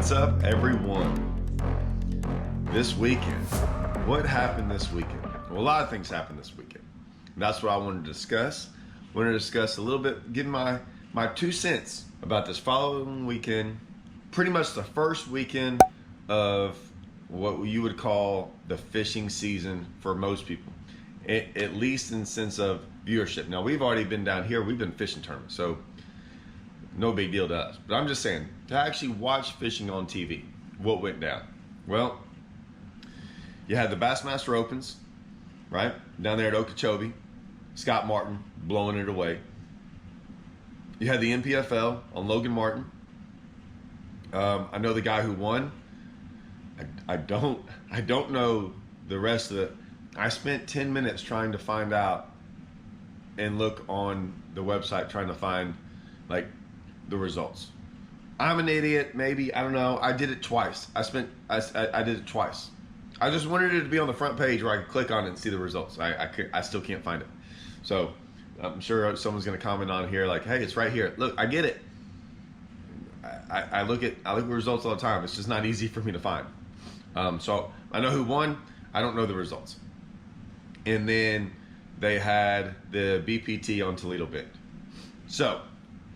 What's up, everyone? This weekend, what happened this weekend? Well, a lot of things happened this weekend. That's what I wanted to discuss. I wanted to discuss a little bit, give my 2 cents about this following weekend, pretty much the first weekend of what you would call the fishing season for most people, at least in the sense of viewership. Now, we've already been down here, we've been fishing tournaments, so no big deal to us. But I'm just saying, to actually watch fishing on TV, what went down? Well, you had the Bassmaster Opens, right? Down there at Okeechobee. Scott Martin blowing it away. You had the NPFL on Logan Martin. I know the guy who won. I don't know the rest of it. I spent 10 minutes trying to find out and look on the website trying to find like the results. I'm an idiot, maybe, I don't know. I did it twice. I did it twice. I just wanted it to be on the front page where I could click on it and see the results. I still can't find it. So I'm sure someone's going to comment on here like, hey, it's right here. Look, I get it. I look at results all the time. It's just not easy for me to find. So I know who won. I don't know the results. And then they had the BPT on Toledo Bend. So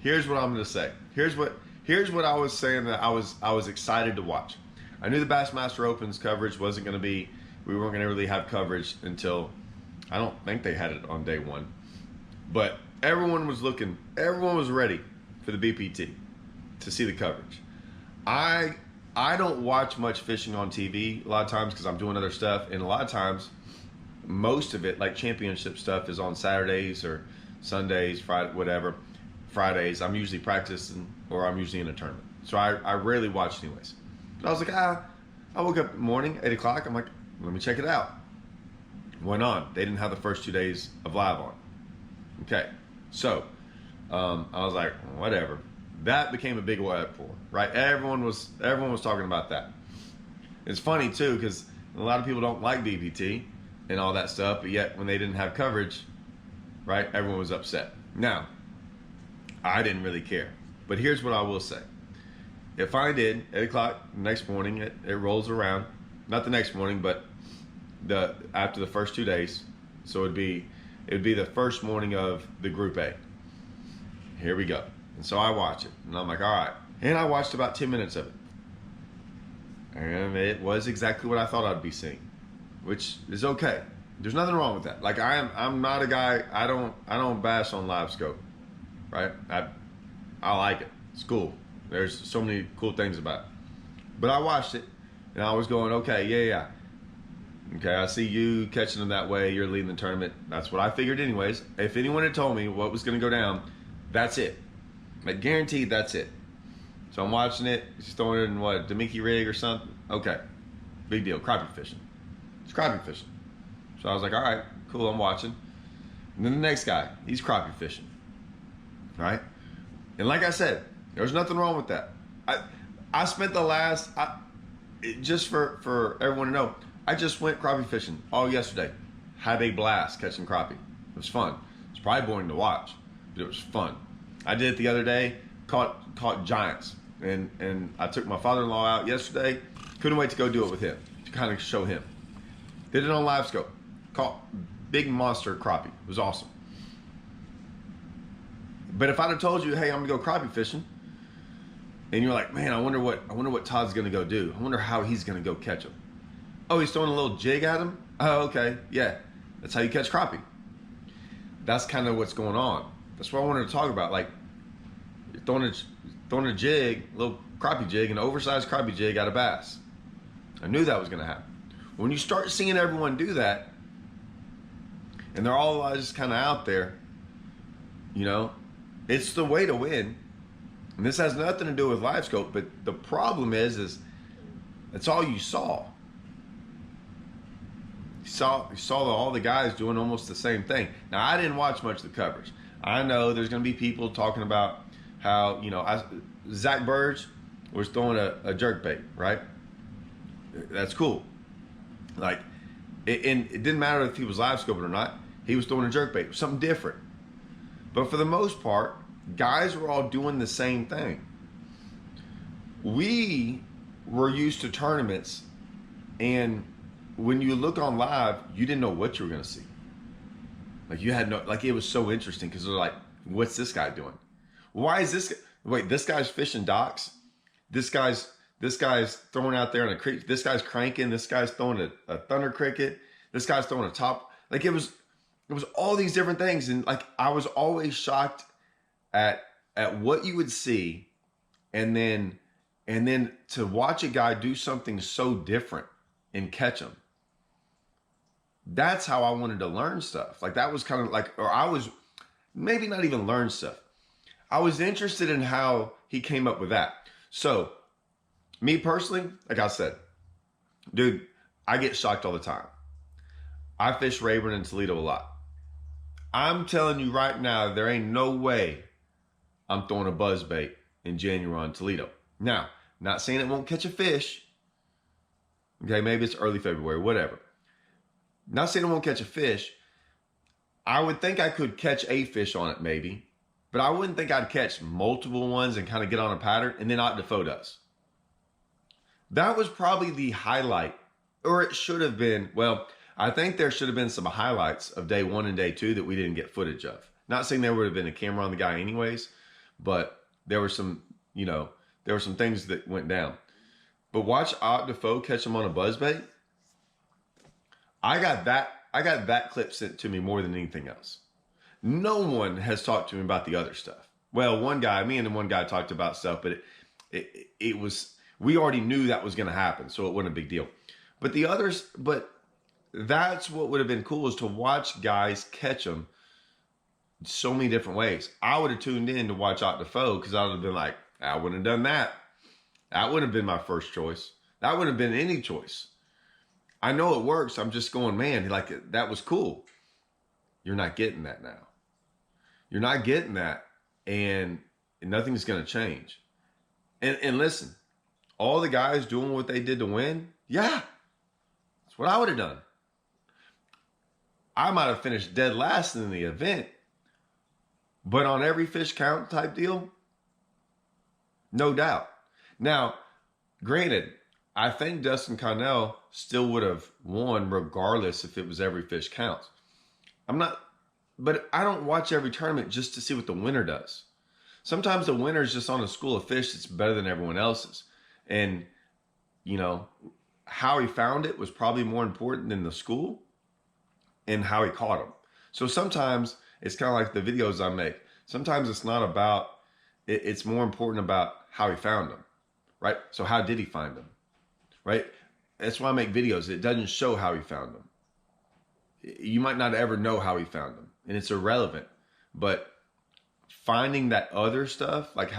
here's what I'm going to say. Here's what I was saying that I was excited to watch. I knew the Bassmaster Opens coverage wasn't going to be, we weren't going to really have coverage until, I don't think they had it on day one. But everyone was ready for the BPT to see the coverage. I don't watch much fishing on TV a lot of times because I'm doing other stuff. And a lot of times, most of it, like championship stuff, is on Saturdays or Sundays, Friday, whatever. Fridays, I'm usually practicing or I'm usually in a tournament. So I rarely watch anyways. But I was like, I woke up in the morning, 8 o'clock. I'm like, let me check it out. Went on. They didn't have the first 2 days of live on. Okay. So I was like, whatever. That became a big uproar, right? Everyone was talking about that. It's funny too, because a lot of people don't like BPT and all that stuff, but yet when they didn't have coverage, right, everyone was upset. Now, I didn't really care. But here's what I will say. If I did, 8 o'clock the next morning, it rolls around. Not the next morning, but after the first 2 days. So it'd be the first morning of the Group A. Here we go. And so I watch it. And I'm like, all right. And I watched about 10 minutes of it. And it was exactly what I thought I'd be seeing, which is okay. There's nothing wrong with that. Like I'm not a guy, I don't bash on LiveScope, right? I like it. It's cool. There's so many cool things about it. But I watched it and I was going, okay, yeah. Okay, I see you catching them that way. You're leading the tournament. That's what I figured anyways. If anyone had told me what was going to go down, that's it. Like guaranteed, that's it. So I'm watching it. He's throwing it in what, Demiki rig or something? Okay, big deal. Crappie fishing. It's crappie fishing. So I was like, all right, cool, I'm watching. And then the next guy, he's crappie fishing. Right? And like I said, there's nothing wrong with that. I spent the last, just for everyone to know, I just went crappie fishing all yesterday. Had a blast catching crappie. It was fun. It's probably boring to watch, but it was fun. I did it the other day, caught giants. And I took my father-in-law out yesterday. Couldn't wait to go do it with him, to kind of show him. Did it on LiveScope. Caught big monster crappie. It was awesome. But if I'd have told you, hey, I'm gonna go crappie fishing, and you're like, man, I wonder what Todd's gonna go do. I wonder how he's gonna go catch him. Oh, he's throwing a little jig at him? Oh, okay, yeah. That's how you catch crappie. That's kind of what's going on. That's what I wanted to talk about. Like, you're throwing a jig, a little crappie jig, an oversized crappie jig at a bass. I knew that was gonna happen. When you start seeing everyone do that, and they're all just kind of out there, you know, it's the way to win. And this has nothing to do with LiveScope, but the problem is that's all you saw. You saw all the guys doing almost the same thing. Now, I didn't watch much of the coverage. I know there's going to be people talking about how, you know, Zach Burge was throwing a jerkbait, right? That's cool. Like, it didn't matter if he was live scoping or not. He was throwing a jerkbait, something different. But for the most part, guys were all doing the same thing. We were used to tournaments, and when you look on live, you didn't know what you were going to see. Like you had no, like it was so interesting because they're like, what's this guy doing? Why is this? Wait, this guy's fishing docks. This guy's throwing out there in a creek. This guy's cranking. This guy's throwing a thunder cricket. This guy's throwing a top. Like it was all these different things, and like I was always shocked at what you would see, and then to watch a guy do something so different and catch him. That's how I wanted to learn stuff. Like that was kind of like, or I was maybe not even learn stuff. I was interested in how he came up with that. So me personally, like I said, dude, I get shocked all the time. I fish Rayburn and Toledo a lot. I'm telling you right now, there ain't no way I'm throwing a buzzbait in January on Toledo. Now, not saying it won't catch a fish. Okay, maybe it's early February, whatever. Not saying it won't catch a fish. I would think I could catch a fish on it maybe, but I wouldn't think I'd catch multiple ones and kind of get on a pattern, and then Ott DeFoe does. That was probably the highlight, or it should have been, well, I think there should have been some highlights of day 1 and day 2 that we didn't get footage of. Not saying there would have been a camera on the guy anyways, but there were some, there were some things that went down. But watch Ott DeFoe catch him on a buzzbait. I got that clip sent to me more than anything else. No one has talked to me about the other stuff. Well, me and one guy talked about stuff, but it was, we already knew that was going to happen, so it wasn't a big deal. But the others, that's what would have been cool, is to watch guys catch them so many different ways. I would have tuned in to watch Ott DeFoe because I would have been like, I wouldn't have done that. That wouldn't have been my first choice. That wouldn't have been any choice. I know it works. I'm just going, man, like that was cool. You're not getting that now. You're not getting that, and nothing's going to change. And listen, all the guys doing what they did to win, yeah, that's what I would have done. I might have finished dead last in the event, but on every fish count type deal, no doubt. Now, granted, I think Dustin Connell still would have won regardless if it was every fish counts. But I don't watch every tournament just to see what the winner does. Sometimes the winner is just on a school of fish that's better than everyone else's. And, how he found it was probably more important than the school and how he caught them. So sometimes it's kind of like the videos I make. Sometimes it's not about, it's more important about how he found them, right? So how did he find them, right? That's why I make videos. It doesn't show how he found them. You might not ever know how he found them, and it's irrelevant. But finding that other stuff, like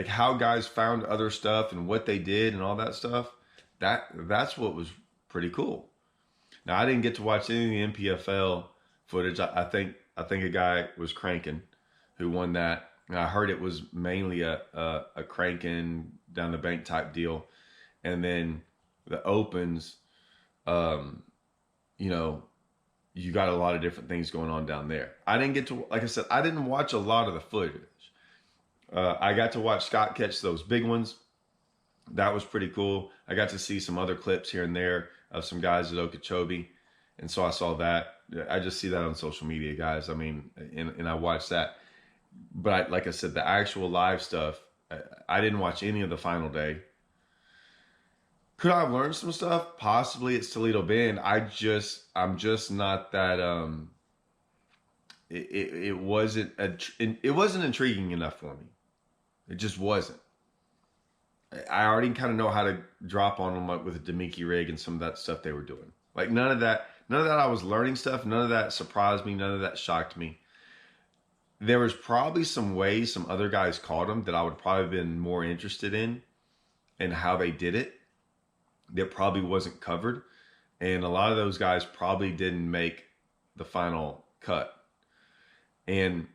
how guys found other stuff and what they did and all that stuff, that's what was pretty cool. Now, I didn't get to watch any of the NPFL footage. I think a guy was cranking who won that. And I heard it was mainly a cranking down the bank type deal. And then the opens, you got a lot of different things going on down there. I didn't get to, like I said, I didn't watch a lot of the footage. I got to watch Scott catch those big ones. That was pretty cool. I got to see some other clips here and there of some guys at Okeechobee. And so I saw that. I just see that on social media, guys. I mean, and I watched that. But like I said, the actual live stuff, I didn't watch any of the final day. Could I have learned some stuff? Possibly. It's Toledo Bend. I'm just not that. It wasn't intriguing enough for me. It just wasn't. I already kind of know how to drop on them, like with a Demiki rig and some of that stuff they were doing. Like none of that I was learning stuff. None of that surprised me. None of that shocked me. There was probably some ways some other guys caught them that I would probably have been more interested in and how they did it. That probably wasn't covered. And a lot of those guys probably didn't make the final cut. And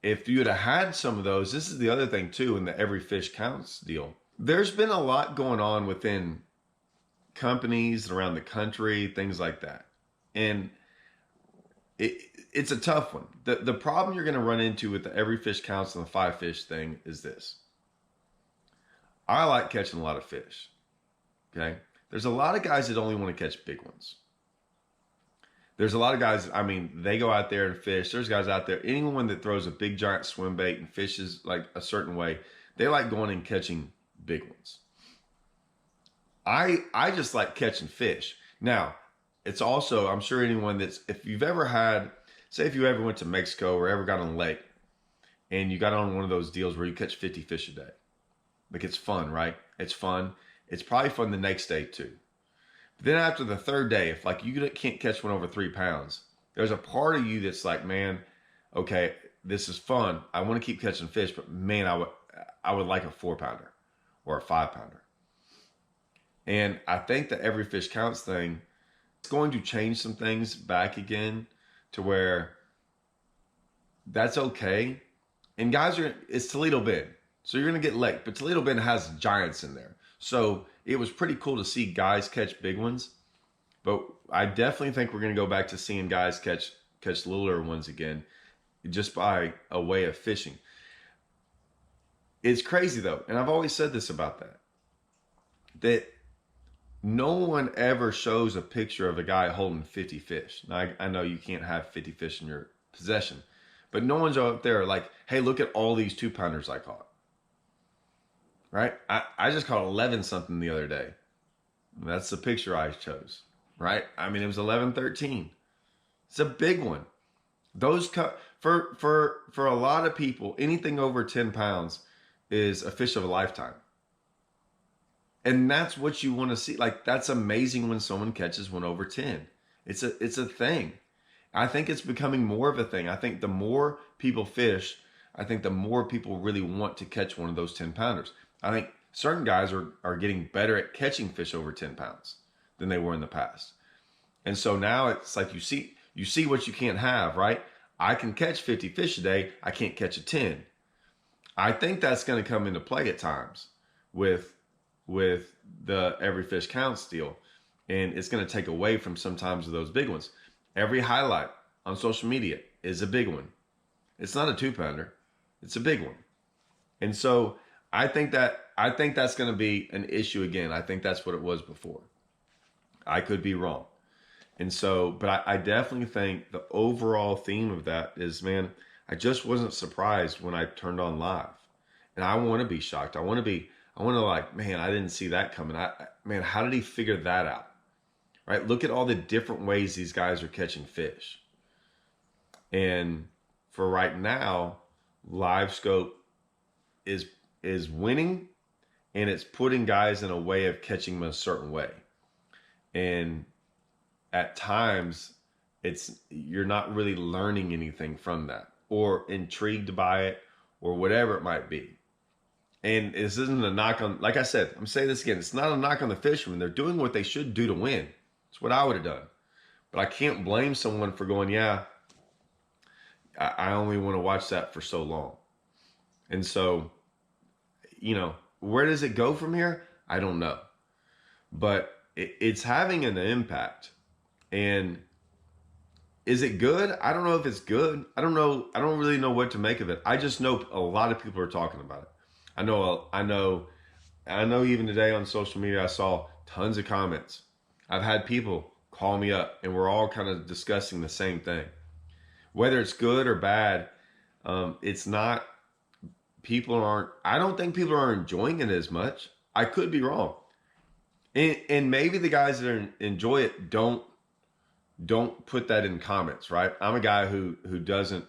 if you would have had some of those, this is the other thing too, in the every fish counts deal. There's been a lot going on within companies around the country, things like that. And it's a tough one. The problem you're going to run into with the every fish counts and the 5 fish thing is this. I like catching a lot of fish. Okay. There's a lot of guys that only want to catch big ones. There's a lot of guys, I mean, they go out there and fish. There's guys out there, anyone that throws a big giant swim bait and fishes like a certain way, they like going and catching big ones. I just like catching fish. Now, it's also, I'm sure anyone that's, if you've ever had, say if you ever went to Mexico or ever got on a lake and you got on one of those deals where you catch 50 fish a day. Like, it's fun, right? It's fun. It's probably fun the next day too. But then after the third day, if like you can't catch one over 3 pounds, there's a part of you that's like, man, okay, this is fun. I want to keep catching fish, but man, I would like a 4-pounder or a 5-pounder. And I think the every fish counts thing, it's going to change some things back again to where that's okay. And guys, it's Toledo Bend. So you're going to get lake, but Toledo Bend has giants in there. So it was pretty cool to see guys catch big ones. But I definitely think we're going to go back to seeing guys catch littler ones again, just by a way of fishing. It's crazy though. And I've always said this about that no one ever shows a picture of a guy holding 50 fish. Now, I know you can't have 50 fish in your possession, but no one's out there like, hey, look at all these 2-pounders I caught. Right? I just caught 11 something the other day. That's the picture I chose. Right? I mean, it was 11-13. It's a big one. Those for a lot of people, anything over 10 pounds is a fish of a lifetime. And that's what you want to see. Like, that's amazing when someone catches one over 10. It's a thing. I think it's becoming more of a thing. I think the more people fish, I think the more people really want to catch one of those 10-pounders. I think certain guys are getting better at catching fish over 10 pounds than they were in the past. And so now it's like you see what you can't have, right? I can catch 50 fish a day. I can't catch a 10. I think that's going to come into play at times with the every fish counts deal. And it's going to take away from sometimes of those big ones. Every highlight on social media is a big one. It's not a 2-pounder. It's a big one. And so I think that's going to be an issue again. I think that's what it was before. I could be wrong. And so, but I definitely think the overall theme of that is, man, I just wasn't surprised when I turned on live. And I want to be shocked. I want to like, man, I didn't see that coming. Man, how did he figure that out? Right? Look at all the different ways these guys are catching fish. And for right now, LiveScope is winning, and it's putting guys in a way of catching them a certain way. And at times, you're not really learning anything from that, or intrigued by it, or whatever it might be. And this isn't a knock on, like I said, I'm saying this again, it's not a knock on the fishermen. They're doing what they should do to win. It's what I would have done. But I can't blame someone for going, yeah, I only want to watch that for so long. And so, where does it go from here? I don't know. But it's having an impact. And is it good? I don't know if it's good. I don't know. I don't really know what to make of it. I just know a lot of people are talking about it. I know even today on social media, I saw tons of comments. I've had people call me up and we're all kind of discussing the same thing. Whether it's good or bad, it's not, I don't think people are enjoying it as much. I could be wrong. And maybe the guys that enjoy it don't put that in comments, right? I'm a guy who doesn't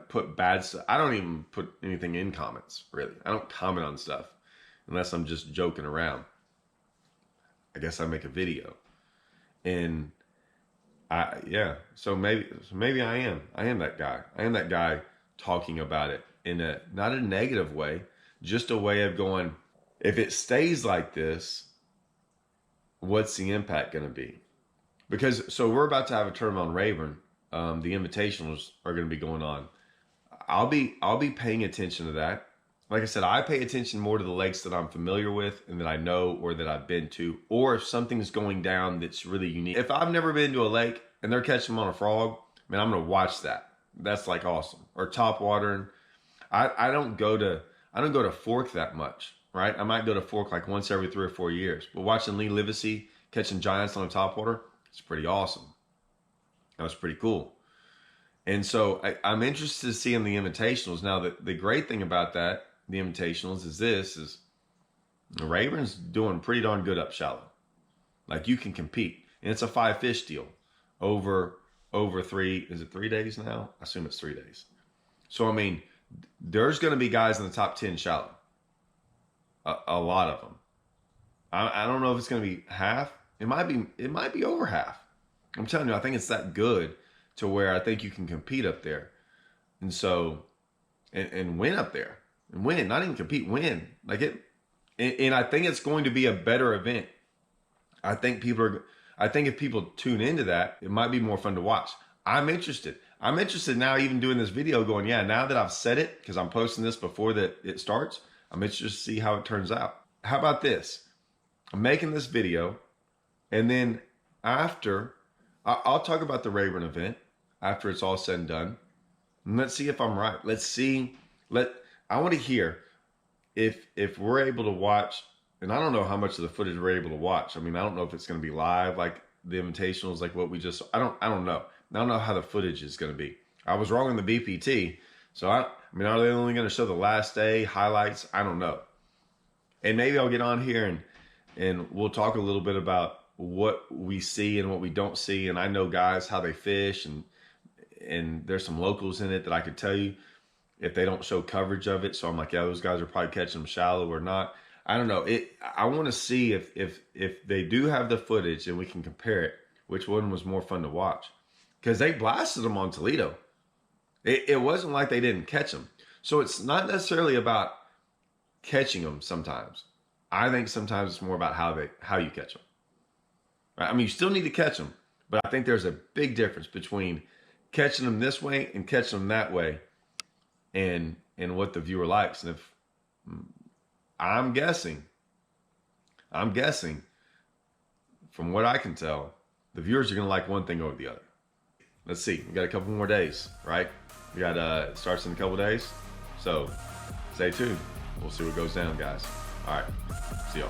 put bad stuff. I don't even put anything in comments, really. I don't comment on stuff unless I'm just joking around. I guess I make a video. And so maybe I am that guy. I am that guy talking about it in not a negative way, just a way of going, if it stays like this, what's the impact going to be? Because, so we're about to have a tournament on Rayburn. The invitationals are going to be going on. I'll be paying attention to that. Like I said, I pay attention more to the lakes that I'm familiar with and that I know or that I've been to, or if something's going down that's really unique. If I've never been to a lake and they're catching them on a frog, man, I'm going to watch that. That's like awesome. Or top watering. I don't go to Fork that much. right? I might go to fork like once every 3 or 4 years. But watching Lee Livesey catching giants on the topwater, it's pretty awesome. That was pretty cool. And so I'm interested to see in the invitationals. Now, the great thing about that, the invitationals, is the Rayburn's doing pretty darn good up shallow. Like, you can compete. And it's a 5 fish deal over 3, is it 3 days now? I assume it's 3 days. So, I mean, there's going to be guys in the top 10 shallow. A lot of them. I don't know if it's going to be half. It might be over half. I'm telling you, I think it's that good to where I think you can compete up there. And so, and win up there. And win, not even compete, win. Like it, and I think it's going to be a better event. I think if people tune into that, it might be more fun to watch. I'm interested. I'm interested now, even doing this video, going, yeah, now that I've said it, because I'm posting this before that it starts, I'm interested to see how it turns out. How about this? I'm making this video, and then after, I'll talk about the Rayburn event after it's all said and done. And let's see if I'm right. I want to hear if we're able to watch, and I don't know how much of the footage we're able to watch. I mean, I don't know if it's going to be live, like the invitationals, like what we just, I don't know. I don't know how the footage is going to be. I was wrong on the BPT. So I mean, are they only going to show the last day highlights? I don't know. And maybe I'll get on here and we'll talk a little bit about what we see and what we don't see. And I know guys, how they fish, and there's some locals in it that I could tell you if they don't show coverage of it. So I'm like, yeah, those guys are probably catching them shallow or not. I don't know. I want to see if they do have the footage and we can compare it, which one was more fun to watch. Because they blasted them on Toledo. It wasn't like they didn't catch them. So it's not necessarily about catching them sometimes. I think sometimes it's more about how you catch them. Right? I mean, you still need to catch them, but I think there's a big difference between catching them this way and catching them that way, and what the viewer likes. And if I'm guessing from what I can tell, the viewers are going to like one thing over the other. Let's see. We got a couple more days, right? We got it starts in a couple days. So stay tuned. We'll see what goes down, guys. All right. See y'all.